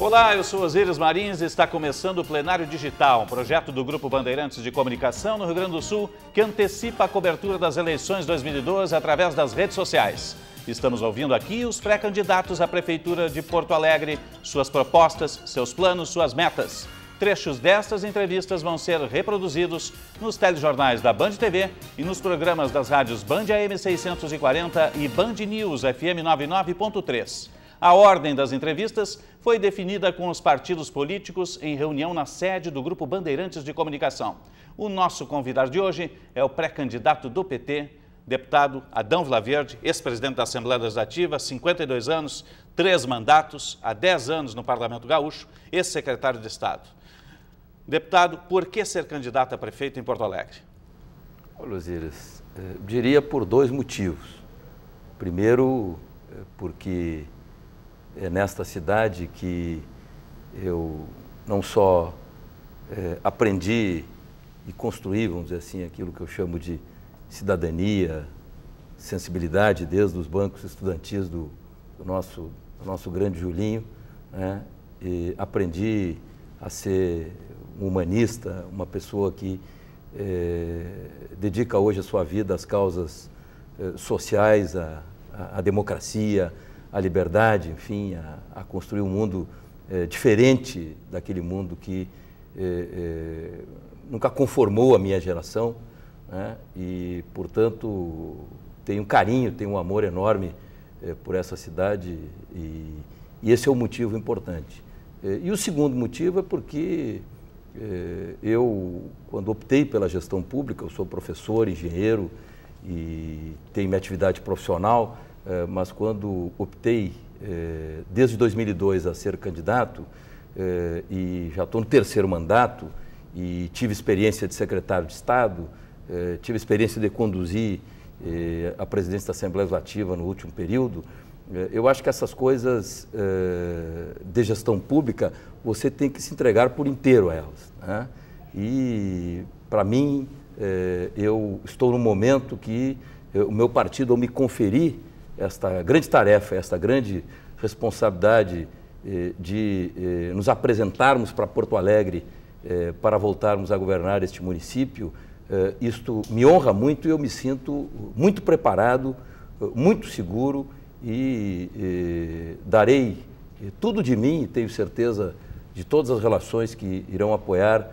Olá, eu sou Osíris Marins e está começando o Plenário Digital, um projeto do Grupo Bandeirantes de Comunicação no Rio Grande do Sul que antecipa a cobertura das eleições 2012 através das redes sociais. Estamos ouvindo aqui os pré-candidatos à Prefeitura de Porto Alegre, suas propostas, seus planos, suas metas. Trechos destas entrevistas vão ser reproduzidos nos telejornais da Band TV e nos programas das rádios Band AM 640 e Band News FM 99.3. A ordem das entrevistas foi definida com os partidos políticos em reunião na sede do Grupo Bandeirantes de Comunicação. O nosso convidado de hoje é o pré-candidato do PT, deputado Adão Vilaverde, ex-presidente da Assembleia Legislativa, 52 anos, 3 mandatos, há 10 anos no Parlamento Gaúcho, ex-secretário de Estado. Deputado, por que ser candidato a prefeito em Porto Alegre? Olha, Osíris, diria por 2 motivos. Primeiro, porque é nesta cidade que eu não só aprendi e construí, vamos dizer assim, aquilo que eu chamo de cidadania, sensibilidade desde os bancos estudantis do nosso grande Julinho, né? E aprendi a ser um humanista, uma pessoa que dedica hoje a sua vida às causas sociais, à democracia, à liberdade, enfim, a construir um mundo diferente daquele mundo que nunca conformou a minha geração, né? E, portanto, tenho um carinho, tenho um amor enorme por essa cidade e esse é um motivo importante. E o segundo motivo é porque eu, quando optei pela gestão pública, eu sou professor, engenheiro e tenho minha atividade profissional, mas quando optei, desde 2002, a ser candidato, e já estou no 3º mandato, e tive experiência de secretário de Estado, tive experiência de conduzir a presidência da Assembleia Legislativa no último período, eu acho que essas coisas de gestão pública, você tem que se entregar por inteiro a elas, né? E, para mim, eu estou num momento que o meu partido, ao me conferir esta grande tarefa, esta grande responsabilidade de nos apresentarmos para Porto Alegre para voltarmos a governar este município, isto me honra muito e eu me sinto muito preparado, muito seguro e darei tudo de mim e tenho certeza de todas as relações que irão apoiar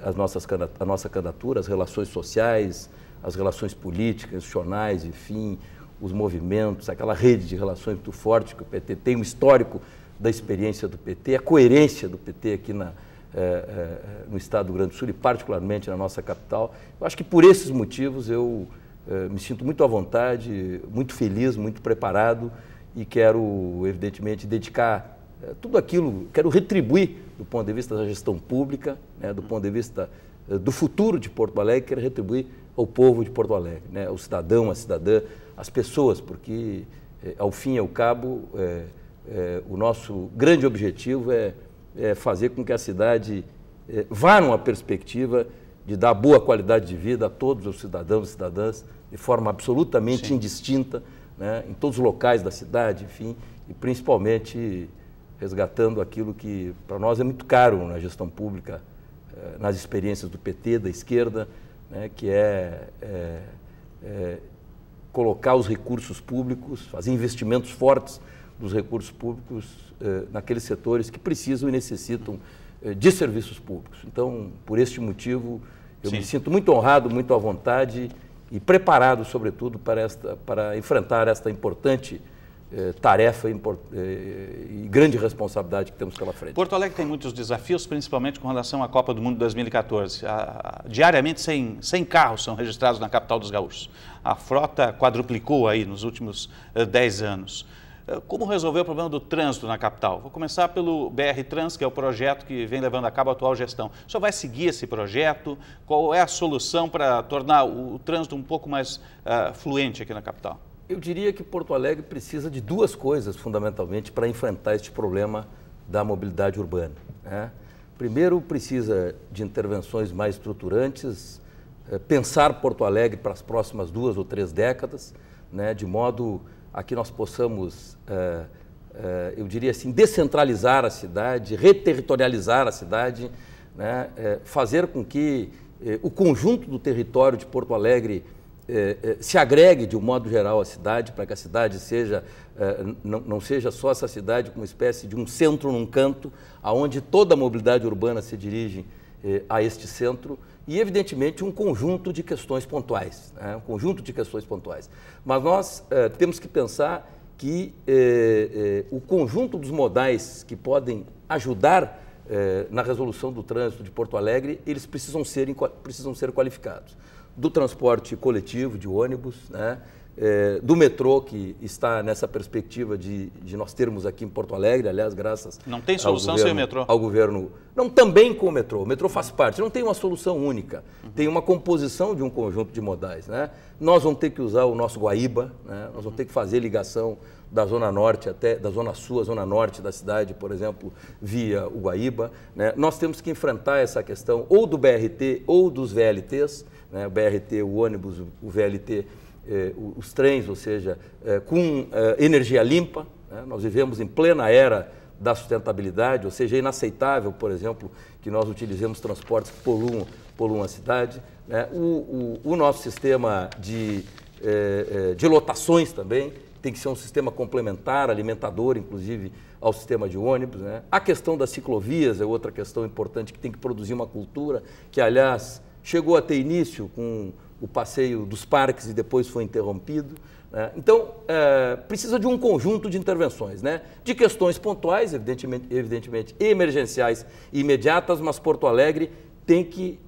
a nossa candidatura, as relações sociais, as relações políticas, institucionais, enfim, os movimentos, aquela rede de relações muito forte que o PT tem, um histórico da experiência do PT, a coerência do PT aqui no estado do Rio Grande do Sul e particularmente na nossa capital. Eu acho que por esses motivos eu me sinto muito à vontade, muito feliz, muito preparado e quero, evidentemente, dedicar tudo aquilo, quero retribuir do ponto de vista da gestão pública, né, do ponto de vista do futuro de Porto Alegre, quero retribuir ao povo de Porto Alegre, né, ao cidadão, à cidadã, às pessoas, porque, ao fim e ao cabo, o nosso grande objetivo é fazer com que a cidade vá numa perspectiva de dar boa qualidade de vida a todos os cidadãos e cidadãs, de forma absolutamente Sim. indistinta, né, em todos os locais da cidade, enfim, e principalmente resgatando aquilo que para nós é muito caro na gestão pública, nas experiências do PT, da esquerda, né, que colocar os recursos públicos, fazer investimentos fortes dos recursos públicos naqueles setores que precisam e necessitam de serviços públicos. Então, por este motivo, eu Sim. me sinto muito honrado, muito à vontade e preparado, sobretudo, para enfrentar esta importante tarefa e grande responsabilidade que temos pela frente. Porto Alegre tem muitos desafios, principalmente com relação à Copa do Mundo 2014. Diariamente, 100 carros são registrados na capital dos gaúchos. A frota quadruplicou aí nos últimos 10 anos. Como resolver o problema do trânsito na capital? Vou começar pelo BR Trans, que é o projeto que vem levando a cabo a atual gestão. O senhor vai seguir esse projeto? Qual é a solução para tornar o trânsito um pouco mais fluente aqui na capital? Eu diria que Porto Alegre precisa de 2 coisas, fundamentalmente, para enfrentar este problema da mobilidade urbana, né? Primeiro, precisa de intervenções mais estruturantes, pensar Porto Alegre para as próximas 2 ou 3 décadas, né, de modo a que nós possamos eu diria assim, descentralizar a cidade, reterritorializar a cidade, né, fazer com que o conjunto do território de Porto Alegre se agregue de um modo geral à cidade, para que a cidade seja, não seja só essa cidade como uma espécie de um centro num canto, aonde toda a mobilidade urbana se dirige a este centro, e evidentemente um conjunto de questões pontuais, né? Um conjunto de questões pontuais. Mas nós temos que pensar que o conjunto dos modais que podem ajudar na resolução do trânsito de Porto Alegre, eles precisam ser qualificados. Do transporte coletivo, de ônibus, né? Do metrô, que está nessa perspectiva de nós termos aqui em Porto Alegre, aliás, graças não tem solução sem o metrô. Ao governo. Não, também com o metrô faz parte, não tem uma solução única, tem uma composição de um conjunto de modais, né? Nós vamos ter que usar o nosso Guaíba, né? Nós vamos ter que fazer ligação da Zona Norte até, da Zona Sul à Zona Norte da cidade, por exemplo, via o Guaíba, né? Nós temos que enfrentar essa questão ou do BRT ou dos VLTs, né? O BRT, o ônibus, o VLT, os trens, ou seja, com energia limpa, né? Nós vivemos em plena era da sustentabilidade, ou seja, é inaceitável, por exemplo, que nós utilizemos transportes que poluam a cidade, né? O nosso sistema de lotações também tem que ser um sistema complementar, alimentador, inclusive, ao sistema de ônibus, né? A questão das ciclovias é outra questão importante, que tem que produzir uma cultura que, aliás, chegou a ter início com o passeio dos parques e depois foi interrompido, né? Então, precisa de um conjunto de intervenções, né? De questões pontuais, evidentemente emergenciais e imediatas, mas Porto Alegre tem que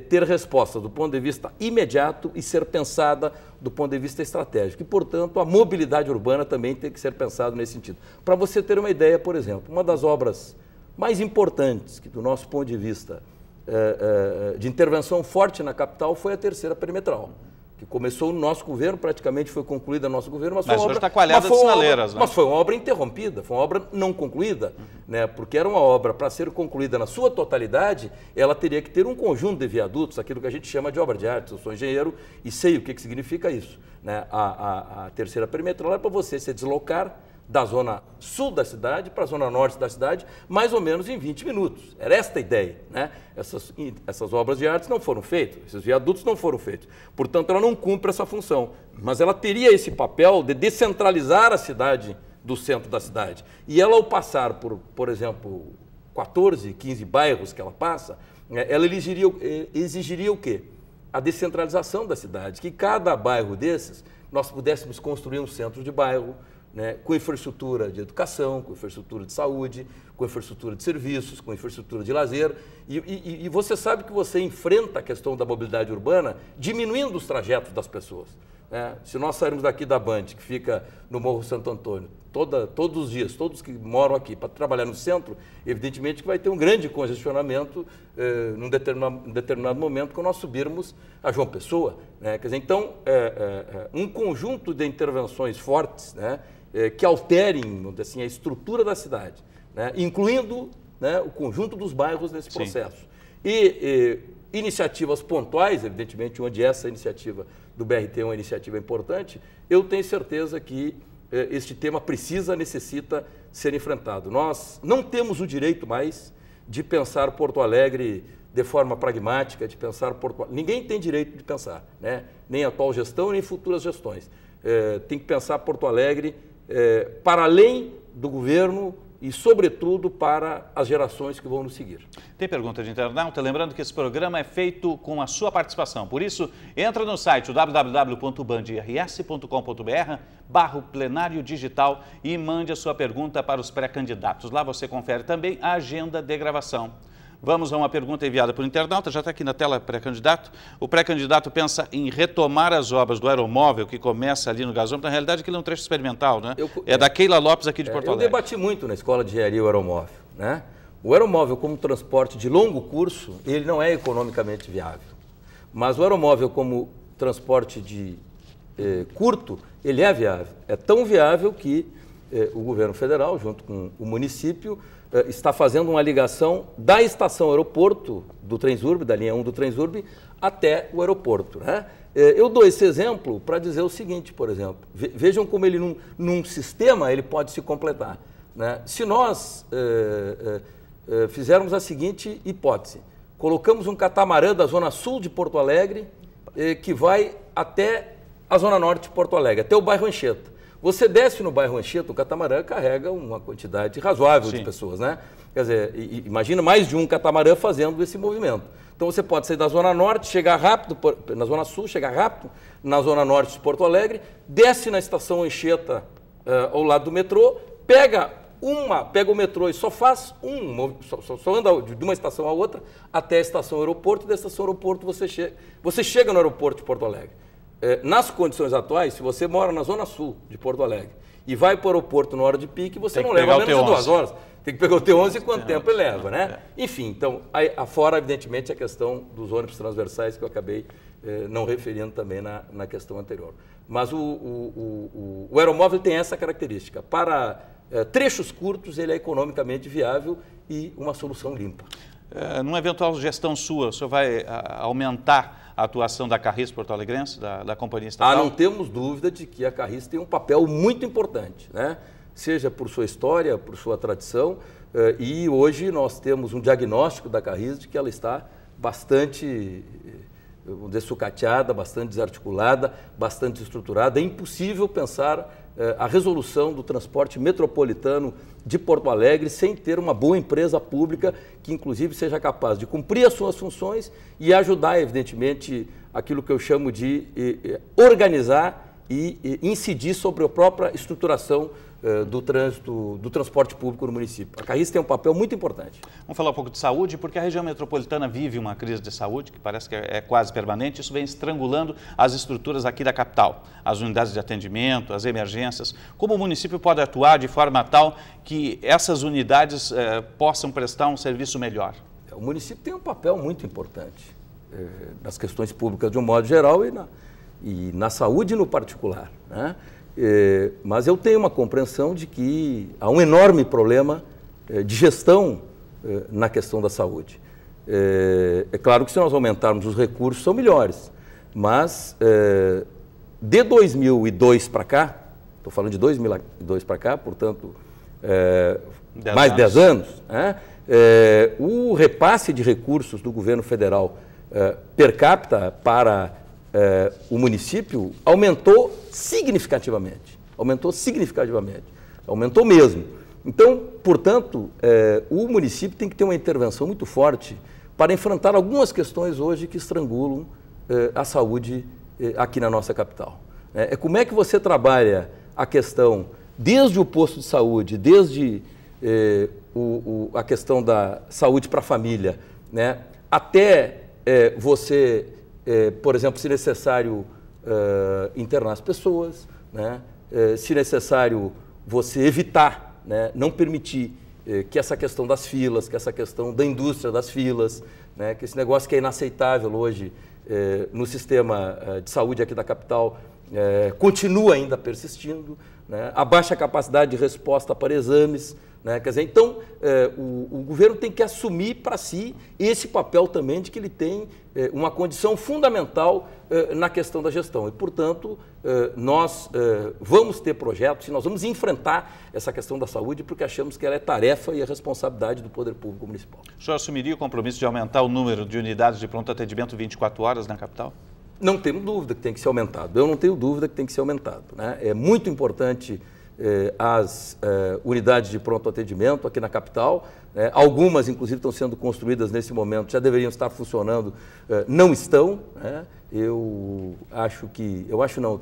ter resposta do ponto de vista imediato e ser pensada do ponto de vista estratégico. E, portanto, a mobilidade urbana também tem que ser pensada nesse sentido. Para você ter uma ideia, por exemplo, uma das obras mais importantes que, do nosso ponto de vista, de intervenção forte na capital foi a terceira perimetral, que começou no nosso governo, praticamente foi concluída no nosso governo, mas foi uma obra, está coalhada de sinaleiras, né? Mas foi uma obra interrompida, foi uma obra não concluída, né? Porque era uma obra, para ser concluída na sua totalidade, ela teria que ter um conjunto de viadutos, aquilo que a gente chama de obra de arte. Eu sou engenheiro e sei o que significa isso, né? A terceira perimetral é para você se deslocar da zona sul da cidade para a zona norte da cidade, mais ou menos em 20 minutos. Era esta a ideia, né? Essas obras de arte não foram feitas, esses viadutos não foram feitos. Portanto, ela não cumpre essa função. Mas ela teria esse papel de descentralizar a cidade do centro da cidade. E ela, ao passar por exemplo, 14, 15 bairros que ela passa, ela exigiria o quê? A descentralização da cidade, que cada bairro desses nós pudéssemos construir um centro de bairro, né, com infraestrutura de educação, com infraestrutura de saúde, com infraestrutura de serviços, com infraestrutura de lazer. E você sabe que você enfrenta a questão da mobilidade urbana diminuindo os trajetos das pessoas, né? Se nós sairmos daqui da Band, que fica no Morro Santo Antônio, todos os dias, todos que moram aqui, para trabalhar no centro, evidentemente que vai ter um grande congestionamento num determinado momento quando nós subirmos a João Pessoa, né? Quer dizer, então, um conjunto de intervenções fortes, né, que alterem, vamos dizer assim, a estrutura da cidade, né, incluindo, né, o conjunto dos bairros nesse processo. Sim. E iniciativas pontuais, evidentemente, onde essa iniciativa do BRT é uma iniciativa importante, eu tenho certeza que este tema necessita ser enfrentado. Nós não temos o direito mais de pensar Porto Alegre de forma pragmática, de pensar Porto Alegre. Ninguém tem direito de pensar, né? Nem a atual gestão, nem futuras gestões. Tem que pensar Porto Alegre para além do governo e, sobretudo, para as gerações que vão nos seguir. Tem pergunta de internauta, lembrando que esse programa é feito com a sua participação. Por isso, entra no site www.bandirs.com.br/plenário digital e mande a sua pergunta para os pré-candidatos. Lá você confere também a agenda de gravação. Vamos a uma pergunta enviada por internauta, já está aqui na tela, pré-candidato. O pré-candidato pensa em retomar as obras do aeromóvel que começa ali no gasômetro. Na realidade, aquilo é um trecho experimental, né? É da Keila Lopes aqui de Porto Alegre. Eu debati muito na Escola de Engenharia o aeromóvel, né? O aeromóvel como transporte de longo curso, ele não é economicamente viável. Mas o aeromóvel como transporte de curto, ele é viável. É tão viável que o governo federal, junto com o município, está fazendo uma ligação da estação aeroporto do Transurb, da linha 1 do Transurb, até o aeroporto, né? Eu dou esse exemplo para dizer o seguinte, por exemplo, vejam como ele num sistema ele pode se completar, né? Se nós fizermos a seguinte hipótese, colocamos um catamarã da zona sul de Porto Alegre que vai até a zona norte de Porto Alegre, até o bairro Anchieta. Você desce no bairro Anchieta, o catamarã carrega uma quantidade razoável de pessoas, né? Quer dizer, imagina mais de um catamarã fazendo esse movimento. Então você pode sair da Zona Norte, chegar rápido, na Zona Sul, chegar rápido na Zona Norte de Porto Alegre, desce na estação Anchieta ao lado do metrô, pega o metrô e só faz só anda de uma estação a outra até a estação aeroporto, e da estação aeroporto você chega no aeroporto de Porto Alegre. Nas condições atuais, se você mora na Zona Sul de Porto Alegre e vai para o aeroporto na hora de pique, você não leva menos de 2 horas. Tem que pegar o T11 e quanto tempo ele leva, né? Enfim, então, afora, evidentemente, a questão dos ônibus transversais, que eu acabei não referindo também na questão anterior. Mas o aeromóvel tem essa característica. Para trechos curtos, ele é economicamente viável e uma solução limpa. Numa eventual gestão sua, o senhor vai aumentar a atuação da Carris porto-alegrense, da companhia estatal? Não temos dúvida de que a Carris tem um papel muito importante, né? Seja por sua história, por sua tradição, e hoje nós temos um diagnóstico da Carris de que ela está bastante sucateada, bastante desarticulada, bastante estruturada. É impossível pensar a resolução do transporte metropolitano de Porto Alegre sem ter uma boa empresa pública que, inclusive, seja capaz de cumprir as suas funções e ajudar, evidentemente, aquilo que eu chamo de organizar e incidir sobre a própria estruturação do trânsito, do transporte público no município. A Carris tem um papel muito importante. Vamos falar um pouco de saúde, porque a região metropolitana vive uma crise de saúde, que parece que é quase permanente. Isso vem estrangulando as estruturas aqui da capital, as unidades de atendimento, as emergências. Como o município pode atuar de forma tal que essas unidades possam prestar um serviço melhor? O município tem um papel muito importante nas questões públicas de um modo geral e na saúde no particular, né? Mas eu tenho uma compreensão de que há um enorme problema de gestão na questão da saúde. É claro que se nós aumentarmos os recursos são melhores, mas de 2002 para cá, estou falando de 2002 para cá, portanto, mais de 10 anos, né? O repasse de recursos do governo federal per capita para o município aumentou significativamente, aumentou mesmo. Então, portanto, o município tem que ter uma intervenção muito forte para enfrentar algumas questões hoje que estrangulam a saúde aqui na nossa capital. Como é que você trabalha a questão desde o posto de saúde, desde a questão da saúde para a família, né, até você, por exemplo, se necessário, internar as pessoas, né? Se necessário, você evitar, né? Não permitir que essa questão das filas, que essa questão da indústria das filas, né? Que esse negócio que é inaceitável hoje no sistema de saúde aqui da capital continua ainda persistindo, né? A baixa capacidade de resposta para exames, né? Quer dizer, então, o governo tem que assumir para si esse papel também de que ele tem uma condição fundamental na questão da gestão. E, portanto, nós vamos ter projetos e nós vamos enfrentar essa questão da saúde porque achamos que ela é tarefa e a responsabilidade do Poder Público Municipal. O senhor assumiria o compromisso de aumentar o número de unidades de pronto atendimento 24 horas na capital? Não tenho dúvida que tem que ser aumentado. Eu não tenho dúvida que tem que ser aumentado, né? É muito importante as unidades de pronto atendimento aqui na capital. Algumas, inclusive, estão sendo construídas nesse momento, já deveriam estar funcionando, não estão, né? Eu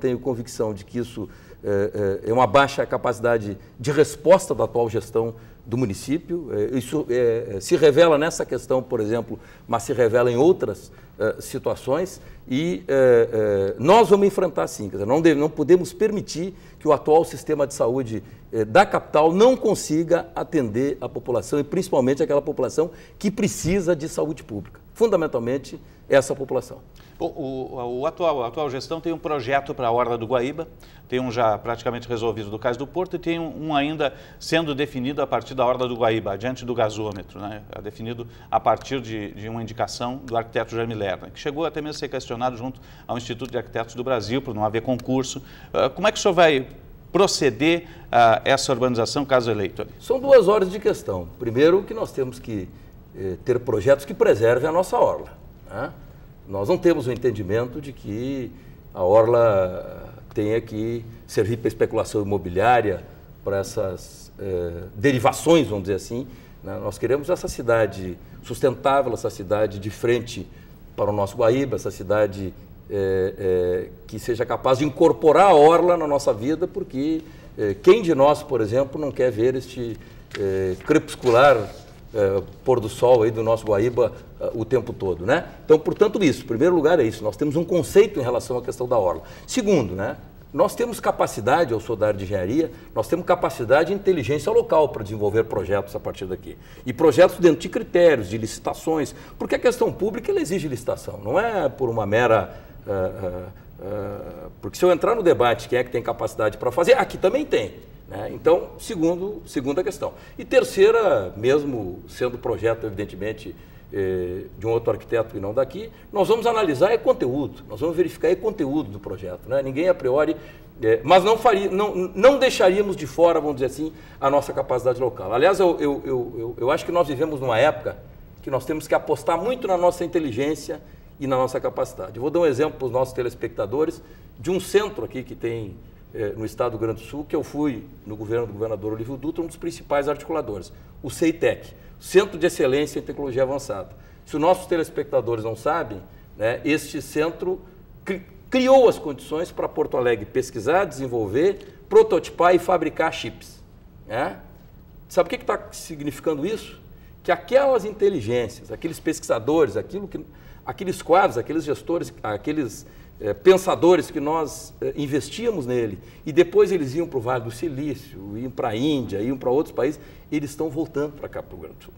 tenho convicção de que isso é uma baixa capacidade de resposta da atual gestão do município. Isso se revela nessa questão, por exemplo, mas se revela em outras situações e nós vamos enfrentar sim. Quer dizer, não podemos permitir que o atual sistema de saúde da capital não consiga atender a população e principalmente aquela população que precisa de saúde pública. fundamentalmente essa população. A atual gestão tem um projeto para a Orla do Guaíba, tem um já praticamente resolvido do Cais do Porto e tem um ainda sendo definido a partir da Orla do Guaíba, adiante do gasômetro, né? É definido a partir de uma indicação do arquiteto Jaime Lerner, que chegou até mesmo a ser questionado junto ao Instituto de Arquitetos do Brasil, por não haver concurso. Como é que o senhor vai proceder a essa urbanização, caso eleito? São duas ordens de questão. Primeiro, que nós temos que ter projetos que preservem a nossa orla, né? Nós não temos o entendimento de que a orla tenha que servir para especulação imobiliária, para essas derivações, vamos dizer assim, né? Nós queremos essa cidade sustentável, essa cidade de frente para o nosso Guaíba, essa cidade que seja capaz de incorporar a orla na nossa vida, porque quem de nós, por exemplo, não quer ver este crepuscular pôr do sol aí do nosso Guaíba o tempo todo, né? Então, portanto, isso, em primeiro lugar é isso, nós temos um conceito em relação à questão da orla. Segundo, né, nós temos capacidade, eu sou da área de engenharia, nós temos capacidade e inteligência local para desenvolver projetos a partir daqui. E projetos dentro de critérios, de licitações, porque a questão pública ela exige licitação, não é por uma mera... porque se eu entrar no debate quem é que tem capacidade para fazer, aqui também tem. Né? Então, segunda questão. E terceira, mesmo sendo projeto, evidentemente, de um outro arquiteto e não daqui, nós vamos analisar conteúdo, nós vamos verificar conteúdo do projeto. Né? Ninguém, a priori, mas não deixaríamos de fora, vamos dizer assim, a nossa capacidade local. Aliás, eu acho que nós vivemos numa época que nós temos que apostar muito na nossa inteligência e na nossa capacidade. Eu vou dar um exemplo para os nossos telespectadores de um centro aqui que tem no estado do Rio Grande do Sul, que eu fui, no governo do governador Olívio Dutra, um dos principais articuladores, o CEITEC, Centro de Excelência em Tecnologia Avançada. Se os nossos telespectadores não sabem, né, este centro criou as condições para Porto Alegre pesquisar, desenvolver, prototipar e fabricar chips. Né? Sabe o que está significando isso? Que aquelas inteligências, aqueles pesquisadores, aqueles quadros, aqueles gestores, aqueles pensadores que nós investíamos nele e depois eles iam para o Vale do Silício, iam para a Índia, iam para outros países, eles estão voltando para cá, para o Rio Grande do Sul.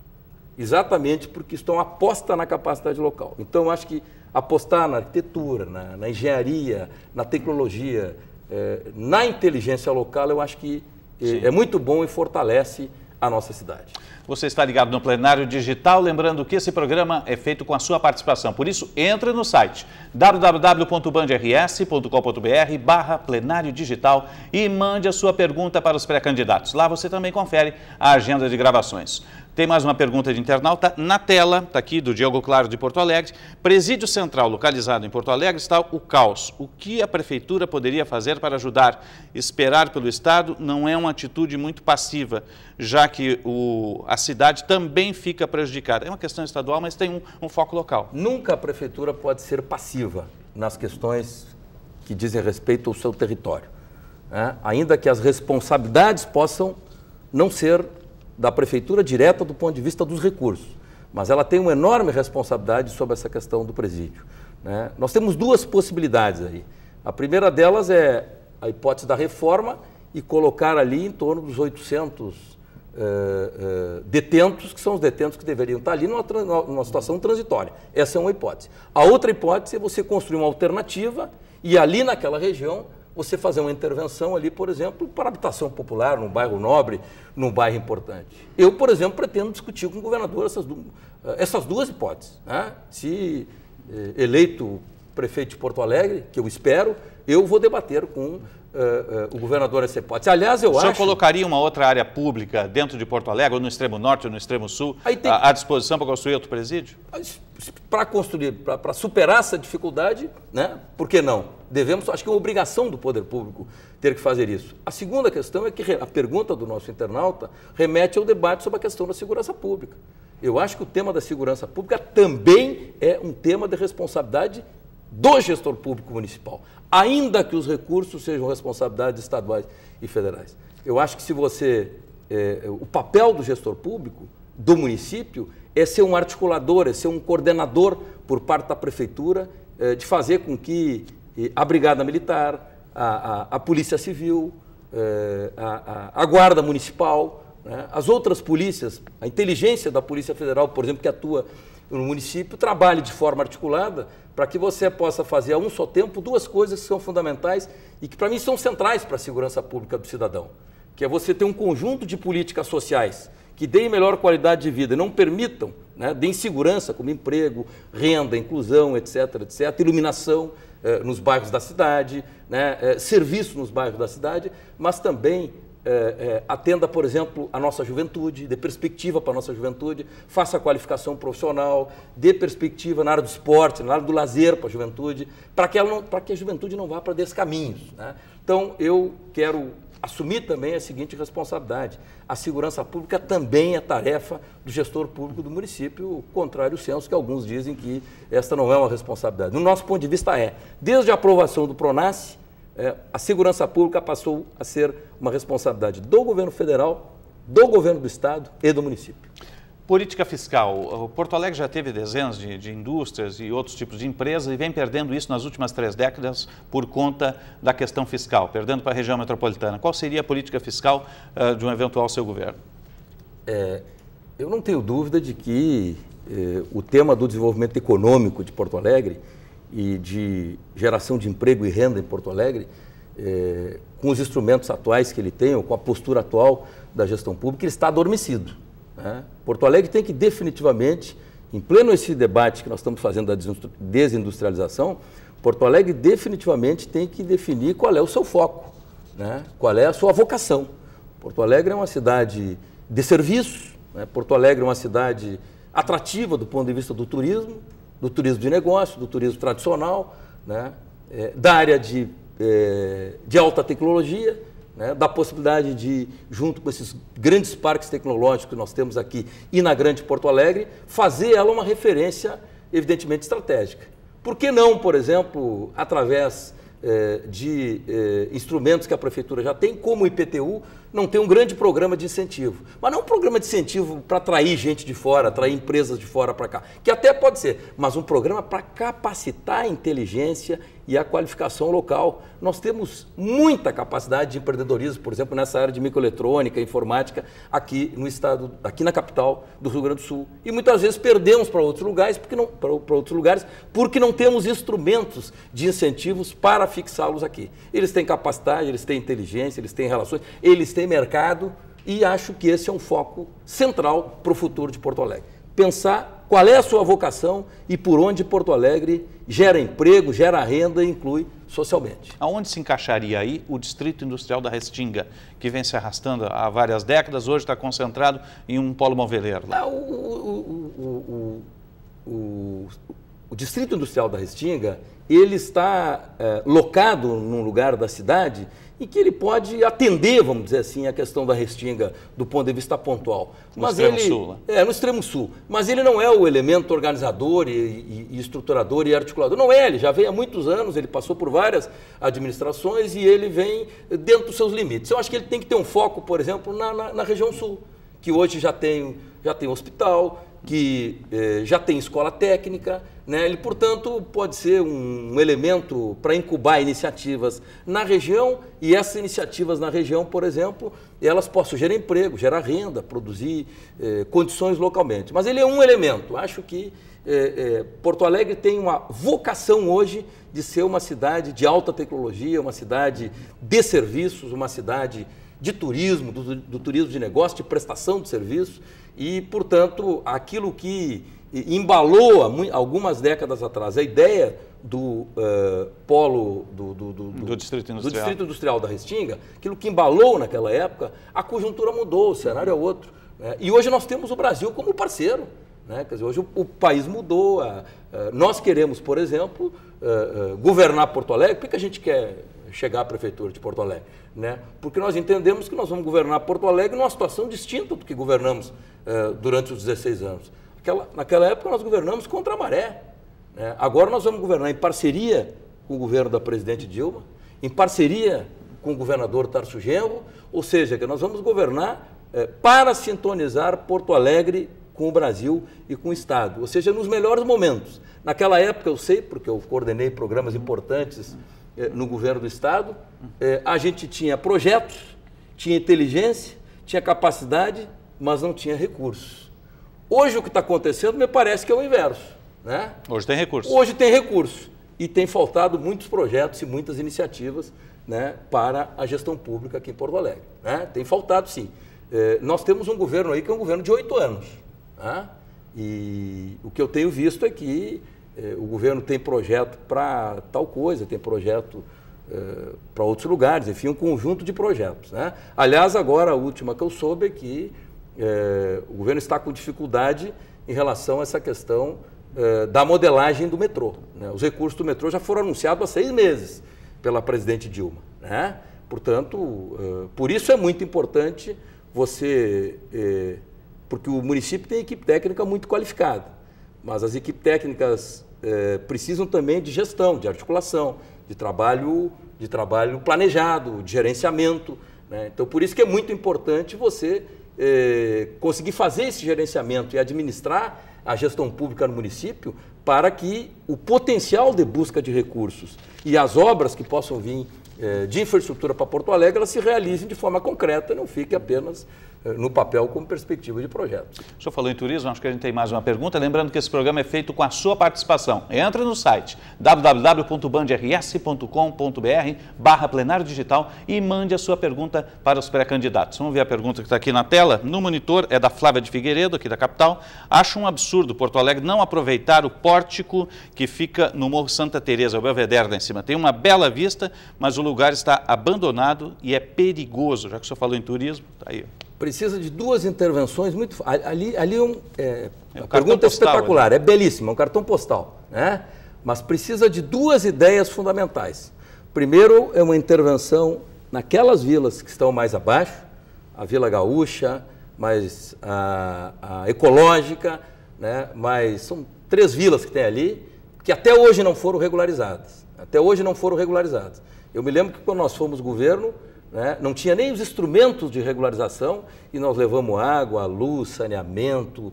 Exatamente porque estão aposta na capacidade local. Então, eu acho que apostar na arquitetura, na engenharia, na tecnologia, na inteligência local, eu acho que é muito bom e fortalece a nossa cidade. Você está ligado no Plenário Digital, lembrando que esse programa é feito com a sua participação. Por isso, entre no site www.bandrs.com.br/plenário digital e mande a sua pergunta para os pré-candidatos. Lá você também confere a agenda de gravações. Tem mais uma pergunta de internauta na tela, está aqui, do Diogo Claro de Porto Alegre. Presídio Central, localizado em Porto Alegre, está o caos. O que a Prefeitura poderia fazer para ajudar? Esperar pelo Estado não é uma atitude muito passiva, já que a cidade também fica prejudicada. É uma questão estadual, mas tem um foco local. Nunca a Prefeitura pode ser passiva nas questões que dizem respeito ao seu território, né? Ainda que as responsabilidades possam não ser da Prefeitura direta do ponto de vista dos recursos, mas ela tem uma enorme responsabilidade sobre essa questão do presídio, né? Nós temos duas possibilidades aí. A primeira delas é a hipótese da reforma e colocar ali em torno dos 800 detentos, que são os detentos que deveriam estar ali numa situação transitória. Essa é uma hipótese. A outra hipótese é você construir uma alternativa e ali naquela região você fazer uma intervenção ali, por exemplo, para habitação popular, num bairro nobre, num bairro importante. Eu, por exemplo, pretendo discutir com o governador essas duas hipóteses, né? Se eleito prefeito de Porto Alegre, que eu espero, eu vou debater com o governador essa hipótese. Aliás, eu acho... O senhor colocaria uma outra área pública dentro de Porto Alegre, ou no extremo norte ou no extremo sul, à disposição para construir outro presídio? Para construir, para superar essa dificuldade, né? Por que não? Acho que é uma obrigação do poder público ter que fazer isso. A segunda questão é que a pergunta do nosso internauta remete ao debate sobre a questão da segurança pública. Eu acho que o tema da segurança pública também é um tema de responsabilidade do gestor público municipal, ainda que os recursos sejam responsabilidades estaduais e federais. Eu acho que o papel do gestor público, do município, é ser um articulador, é ser um coordenador por parte da prefeitura, de fazer com que a Brigada Militar, a Polícia Civil, a Guarda Municipal, né, as outras polícias, a inteligência da Polícia Federal, por exemplo, que atua no município trabalhe de forma articulada para que você possa fazer a um só tempo duas coisas que são fundamentais e que para mim são centrais para a segurança pública do cidadão, que é você ter um conjunto de políticas sociais que deem melhor qualidade de vida e não permitam, né, deem segurança como emprego, renda, inclusão, etc., iluminação nos bairros da cidade, né, serviço nos bairros da cidade, mas também atenda, por exemplo, a nossa juventude, dê perspectiva para a nossa juventude, faça a qualificação profissional, dê perspectiva na área do esporte, na área do lazer para a juventude, para que a juventude não vá para descaminhos, né? Então, eu quero assumir também a seguinte responsabilidade: a segurança pública também é tarefa do gestor público do município, contrário ao senso que alguns dizem que esta não é uma responsabilidade. No nosso ponto de vista desde a aprovação do PRONASSE, a segurança pública passou a ser uma responsabilidade do governo federal, do governo do estado e do município. Política fiscal. Porto Alegre já teve dezenas de indústrias e outros tipos de empresas e vem perdendo isso nas últimas 3 décadas por conta da questão fiscal, perdendo para a região metropolitana. Qual seria a política fiscal de um eventual seu governo? Eu não tenho dúvida de que o tema do desenvolvimento econômico de Porto Alegre e de geração de emprego e renda em Porto Alegre, com os instrumentos atuais que ele tem, ou com a postura atual da gestão pública, ele está adormecido, né? Porto Alegre tem que definitivamente, em pleno esse debate que nós estamos fazendo da desindustrialização, Porto Alegre definitivamente tem que definir qual é o seu foco, né? Qual é a sua vocação. Porto Alegre é uma cidade de serviços, né? Porto Alegre é uma cidade atrativa do ponto de vista do turismo de negócio, do turismo tradicional, né? Da área de alta tecnologia, né? Da possibilidade de, junto com esses grandes parques tecnológicos que nós temos aqui e na grande Porto Alegre, fazer ela uma referência evidentemente estratégica. Por que não, por exemplo, através de instrumentos que a Prefeitura já tem, como o IPTU, não tem um grande programa de incentivo. Mas não um programa de incentivo para atrair gente de fora, atrair empresas de fora para cá, que até pode ser, mas um programa para capacitar a inteligência e a qualificação local. Nós temos muita capacidade de empreendedorismo, por exemplo, nessa área de microeletrônica, informática, aqui no estado, aqui na capital do Rio Grande do Sul. E muitas vezes perdemos para outros lugares, porque não temos instrumentos de incentivos para fixá-los aqui. Eles têm capacidade, eles têm inteligência, eles têm relações, eles têm mercado, e acho que esse é um foco central para o futuro de Porto Alegre. Pensar qual é a sua vocação e por onde Porto Alegre gera emprego, gera renda e inclui socialmente. Aonde se encaixaria aí o Distrito Industrial da Restinga, que vem se arrastando há várias décadas, hoje está concentrado em um polo moveleiro? O Distrito Industrial da Restinga, ele está locado num lugar da cidade em que ele pode atender, vamos dizer assim, a questão da Restinga do ponto de vista pontual. No extremo sul, né? No extremo sul. Mas ele não é o elemento organizador e estruturador e articulador. Não é, ele já vem há muitos anos, ele passou por várias administrações e ele vem dentro dos seus limites. Eu acho que ele tem que ter um foco, por exemplo, na região sul, que hoje já tem hospital, que já tem escola técnica, né? Ele, portanto, pode ser um elemento para incubar iniciativas na região, e essas iniciativas na região, por exemplo, elas possam gerar emprego, gerar renda, produzir condições localmente. Mas ele é um elemento. Acho que Porto Alegre tem uma vocação hoje de ser uma cidade de alta tecnologia, uma cidade de serviços, uma cidade de turismo, do turismo de negócio, de prestação de serviços, e, portanto, aquilo que embalou algumas décadas atrás a ideia do polo do Distrito Industrial da Restinga, aquilo que embalou naquela época, a conjuntura mudou, o cenário é outro, né? E hoje nós temos o Brasil como parceiro, né? Quer dizer, hoje o país mudou, nós queremos, por exemplo, governar Porto Alegre. Por que a gente quer chegar à Prefeitura de Porto Alegre, né? Porque nós entendemos que nós vamos governar Porto Alegre numa situação distinta do que governamos durante os 16 anos. Naquela época nós governamos contra a maré, né? Agora nós vamos governar em parceria com o governo da presidente Dilma, em parceria com o governador Tarso Genro, ou seja, que nós vamos governar para sintonizar Porto Alegre com o Brasil e com o Estado, ou seja, nos melhores momentos. Naquela época eu sei, porque eu coordenei programas importantes no governo do Estado, a gente tinha projetos, tinha inteligência, tinha capacidade, mas não tinha recursos. Hoje o que está acontecendo me parece que é o inverso, né? Hoje tem recurso. Hoje tem recurso e tem faltado muitos projetos e muitas iniciativas, né, para a gestão pública aqui em Porto Alegre, né? Tem faltado, sim. Nós temos um governo aí que é um governo de 8 anos, né? E o que eu tenho visto é que o governo tem projeto para tal coisa, tem projeto para outros lugares, enfim, um conjunto de projetos, né? Aliás, agora a última que eu soube é que o governo está com dificuldade em relação a essa questão da modelagem do metrô, né? Os recursos do metrô já foram anunciados há 6 meses pela presidente Dilma, né? Portanto, por isso é muito importante você... porque o município tem equipe técnica muito qualificada, mas as equipes técnicas precisam também de gestão, de articulação, de trabalho planejado, de gerenciamento, né? Então, por isso que é muito importante você conseguir fazer esse gerenciamento e administrar a gestão pública no município para que o potencial de busca de recursos e as obras que possam vir de infraestrutura para Porto Alegre, elas se realizem de forma concreta e não fique apenas no papel como perspectiva de projetos. O senhor falou em turismo, acho que a gente tem mais uma pergunta. Lembrando que esse programa é feito com a sua participação. Entre no site www.bandrs.com.br/plenário digital e mande a sua pergunta para os pré-candidatos. Vamos ver a pergunta que está aqui na tela. No monitor é da Flávia de Figueiredo, aqui da capital. Acho um absurdo Porto Alegre não aproveitar o pórtico que fica no Morro Santa Teresa, o Belvedere lá em cima. Tem uma bela vista, mas o lugar está abandonado e é perigoso. Já que o senhor falou em turismo, está aí. Precisa de 2 intervenções muito... Ali a um pergunta é postal, espetacular, né? É belíssima, é um cartão postal, né? Mas precisa de 2 ideias fundamentais. Primeiro, é uma intervenção naquelas vilas que estão mais abaixo, a Vila Gaúcha, mais a Ecológica, né? Mas são 3 vilas que tem ali, que até hoje não foram regularizadas. Até hoje não foram regularizadas. Eu me lembro que quando nós fomos governo, né, não tinha nem os instrumentos de regularização e nós levamos água, luz, saneamento,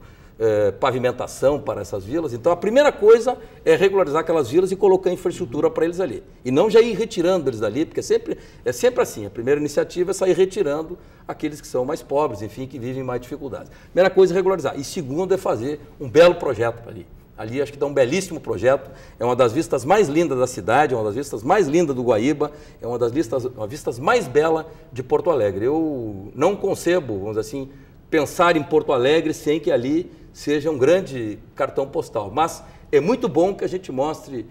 pavimentação para essas vilas. Então, a primeira coisa é regularizar aquelas vilas e colocar infraestrutura para eles ali. E não já ir retirando eles dali, porque é sempre assim. A primeira iniciativa é sair retirando aqueles que são mais pobres, enfim, que vivem mais dificuldades. Primeira coisa é regularizar. E segundo é fazer um belo projeto ali. Ali acho que dá um belíssimo projeto, é uma das vistas mais lindas da cidade, é uma das vistas mais lindas do Guaíba, é uma das vistas mais belas de Porto Alegre. Eu não concebo, vamos dizer assim, pensar em Porto Alegre sem que ali seja um grande cartão postal. Mas é muito bom que a gente mostre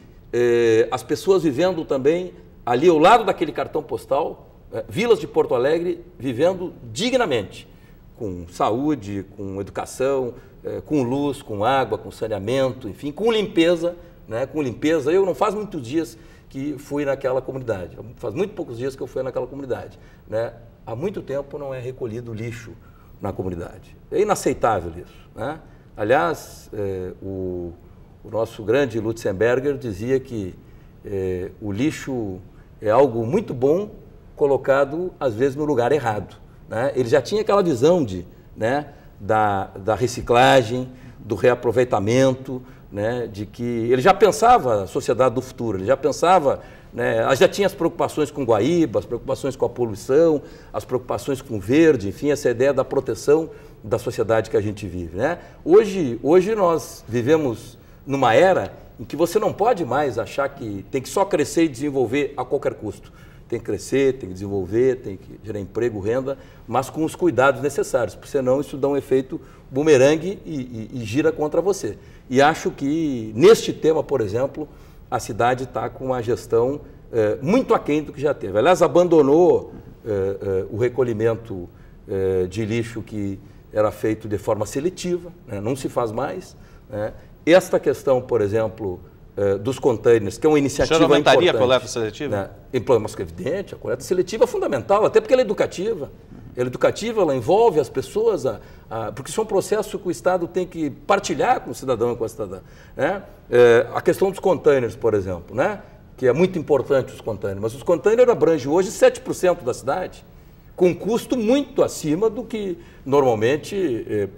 as pessoas vivendo também ali ao lado daquele cartão postal, vilas de Porto Alegre vivendo dignamente, com saúde, com educação, com luz, com água, com saneamento, enfim, com limpeza, né? Com limpeza. Eu não faz muitos dias que fui naquela comunidade, faz muito poucos dias que eu fui naquela comunidade, né? Há muito tempo não é recolhido lixo na comunidade. É inaceitável isso, né? Aliás, o nosso grande Lutzenberger dizia que o lixo é algo muito bom colocado, às vezes, no lugar errado, né? Ele já tinha aquela visão da reciclagem, do reaproveitamento, né, de que ele já pensava a sociedade do futuro, ele já pensava, né, já tinha as preocupações com Guaíba, as preocupações com a poluição, as preocupações com o verde, enfim, essa ideia da proteção da sociedade que a gente vive, né? Hoje nós vivemos numa era em que você não pode mais achar que tem que só crescer e desenvolver a qualquer custo. Tem que crescer, tem que desenvolver, tem que gerar emprego, renda, mas com os cuidados necessários, porque senão isso dá um efeito bumerangue e gira contra você. E acho que, neste tema, por exemplo, a cidade está com uma gestão muito aquém do que já teve. Aliás, abandonou o recolhimento de lixo que era feito de forma seletiva, né? Não se faz mais, né? Esta questão, por exemplo, dos containers, que é uma iniciativa importante. O senhor aumentaria a coleta seletiva? Né? Mas é evidente, a coleta seletiva é fundamental, até porque ela é educativa. Ela é educativa, ela envolve as pessoas, porque isso é um processo que o Estado tem que partilhar com o cidadão e com a cidadã, né? A questão dos containers, por exemplo, né? Que é muito importante os containers, mas os containers abrangem hoje 7% da cidade, com um custo muito acima do que normalmente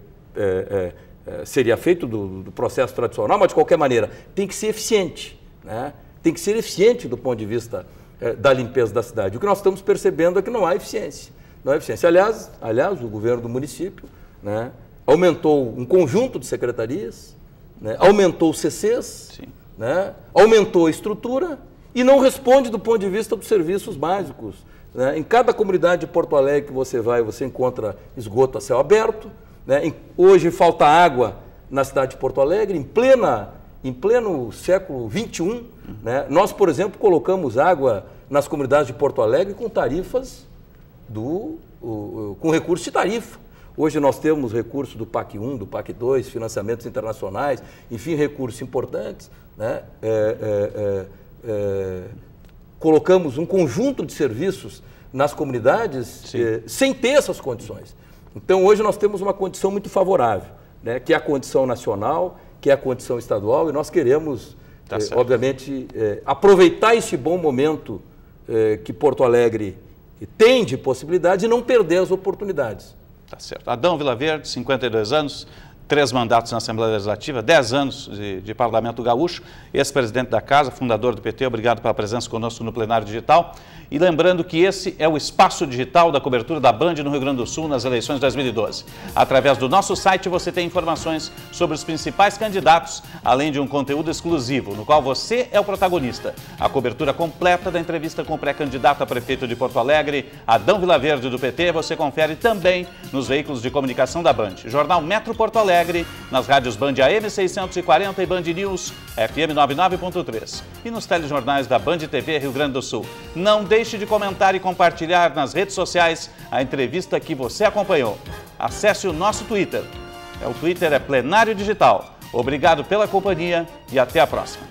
seria feito do processo tradicional, mas de qualquer maneira tem que ser eficiente, né? Tem que ser eficiente do ponto de vista da limpeza da cidade. O que nós estamos percebendo é que não há eficiência. Não há eficiência. Aliás, o governo do município, né, aumentou um conjunto de secretarias, né? Aumentou CCs, né? Aumentou a estrutura e não responde do ponto de vista dos serviços básicos. Né? Em cada comunidade de Porto Alegre que você vai, você encontra esgoto a céu aberto. Né? Hoje falta água na cidade de Porto Alegre, em pleno século XXI. Né? Nós, por exemplo, colocamos água nas comunidades de Porto Alegre com tarifas com recurso de tarifa. Hoje nós temos recursos do PAC 1, do PAC 2, financiamentos internacionais, enfim, recursos importantes. Né? Colocamos um conjunto de serviços nas comunidades sem ter essas condições. Então, hoje nós temos uma condição muito favorável, né? Que é a condição nacional, que é a condição estadual, e nós queremos, obviamente, aproveitar esse bom momento que Porto Alegre tem de possibilidades e não perder as oportunidades. Tá certo. Adão Vilaverde, 52 anos, 3 mandatos na Assembleia Legislativa, 10 anos de Parlamento Gaúcho, ex-presidente da Casa, fundador do PT, obrigado pela presença conosco no Plenário Digital. E lembrando que esse é o espaço digital da cobertura da Band no Rio Grande do Sul nas eleições de 2012. Através do nosso site você tem informações sobre os principais candidatos, além de um conteúdo exclusivo, no qual você é o protagonista. A cobertura completa da entrevista com o pré-candidato a prefeito de Porto Alegre, Adão Vilaverde, do PT, você confere também nos veículos de comunicação da Band. Jornal Metro Porto Alegre, nas rádios Band AM 640 e Band News FM 99.3. E nos telejornais da Band TV Rio Grande do Sul. Não deixe de comentar e compartilhar nas redes sociais a entrevista que você acompanhou. Acesse o nosso Twitter. O Twitter é Plenário Digital. Obrigado pela companhia e até a próxima.